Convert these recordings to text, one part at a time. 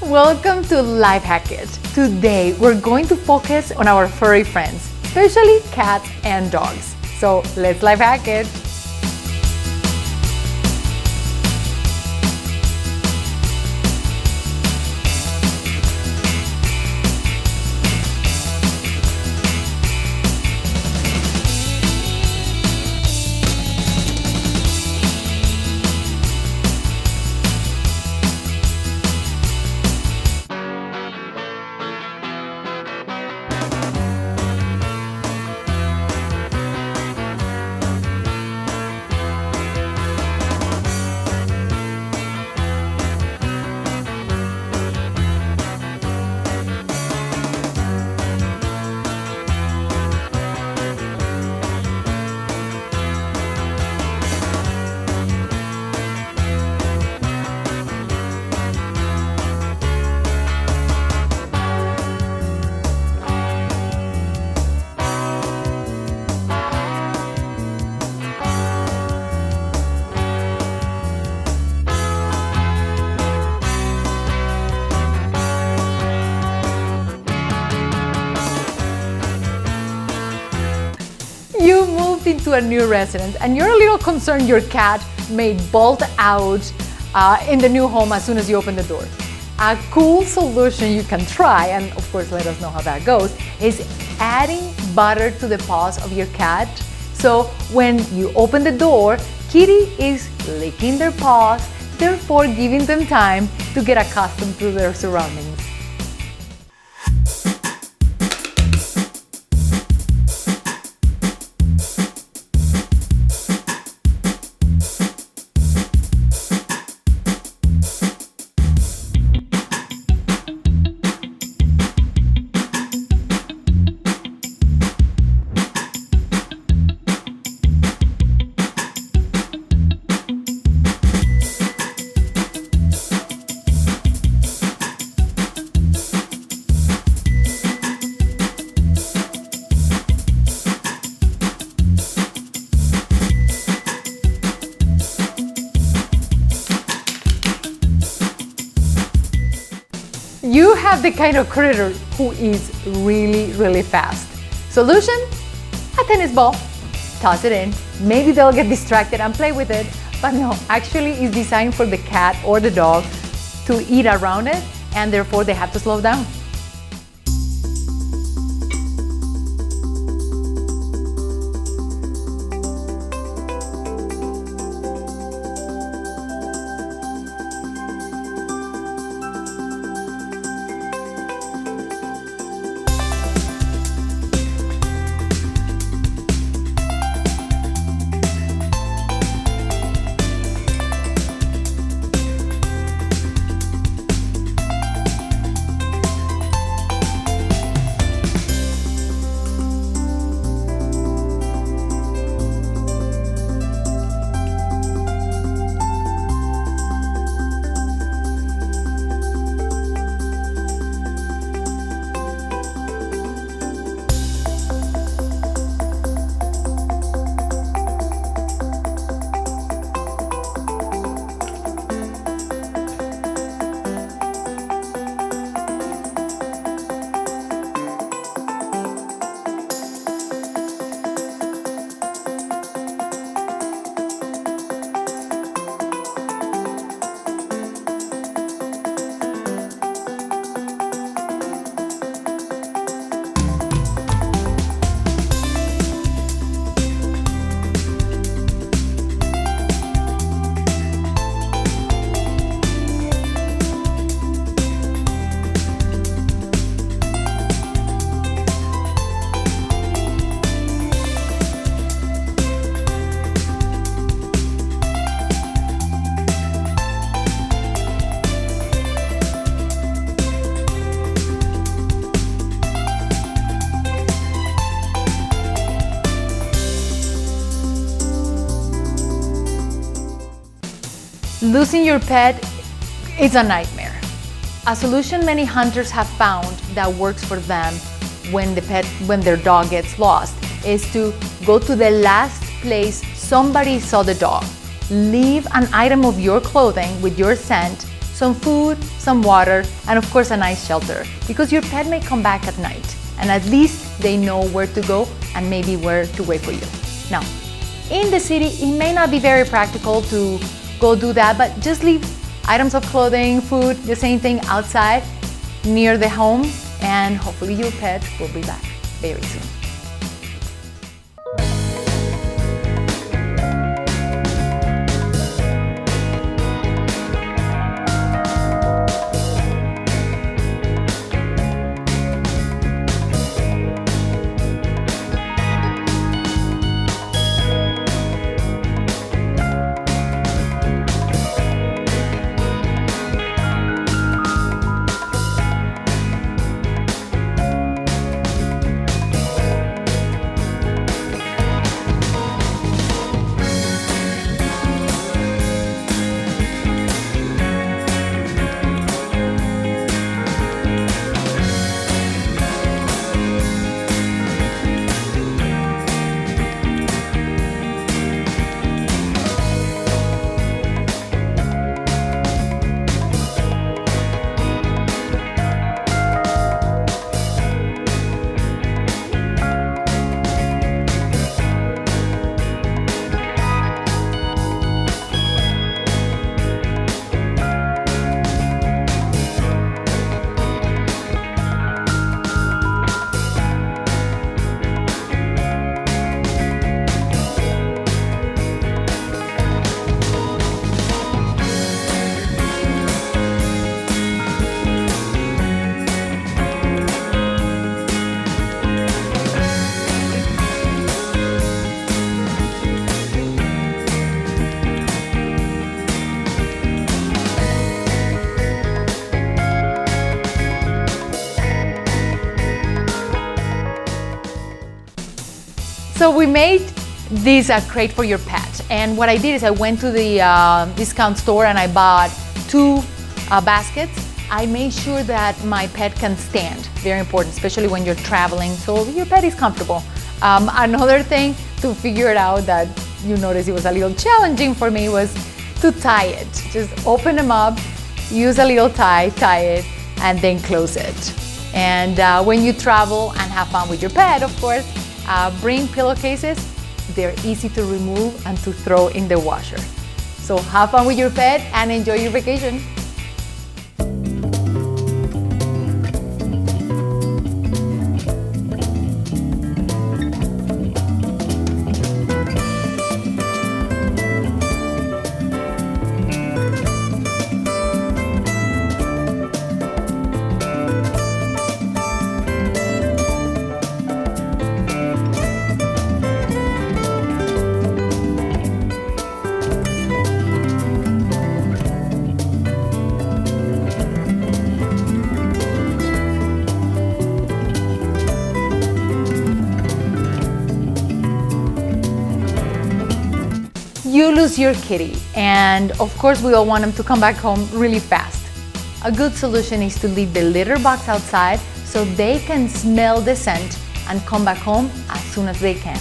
Welcome to LifeHackIt. Today we're going to focus on our furry friends, especially cats and dogs. So let's life hack it. You moved into a new residence and you're a little concerned your cat may bolt out in the new home as soon as you open the door. A cool solution you can try, and of course let us know how that goes, is adding butter to the paws of your cat. So when you open the door, Kitty is licking their paws, therefore giving them time to get accustomed to their surroundings. You have the kind of critter who is really fast. Solution? A tennis ball. Toss it in. Maybe they'll get distracted and play with it, but no, actually it's designed for the cat or the dog to eat around it, and therefore they have to slow down. Losing your pet is a nightmare. A solution many hunters have found that works for them when their dog gets lost is to go to the last place somebody saw the dog. Leave an item of your clothing with your scent some food, some water, and of course a nice shelter, because your pet may come back at night, and at least they know where to go and maybe where to wait for you. Now, in the city, it may not be very practical to go do that, but just leave items of clothing, food, the same thing outside near the home, and hopefully your pet will be back very soon. So we made this crate for your pet, and what I did is I went to the discount store and I bought 2 baskets. I made sure that my pet can stand, very important, especially when you're traveling, so your pet is comfortable. Another thing to figure it out that you notice it was a little challenging for me was to tie it. Just open them up, use a little tie it, and then close it. And when you travel and have fun with your pet, of course, bring pillowcases. They're easy to remove and to throw in the washer. So have fun with your pet and enjoy your vacation. You lose your kitty, and of course we all want them to come back home really fast. A good solution is to leave the litter box outside so they can smell the scent and come back home as soon as they can.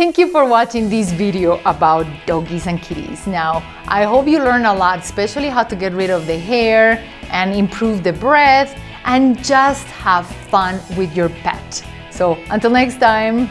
Thank you for watching this video about doggies and kitties. Now, I hope you learned a lot, especially how to get rid of the hair and improve the breath and just have fun with your pet. So until next time.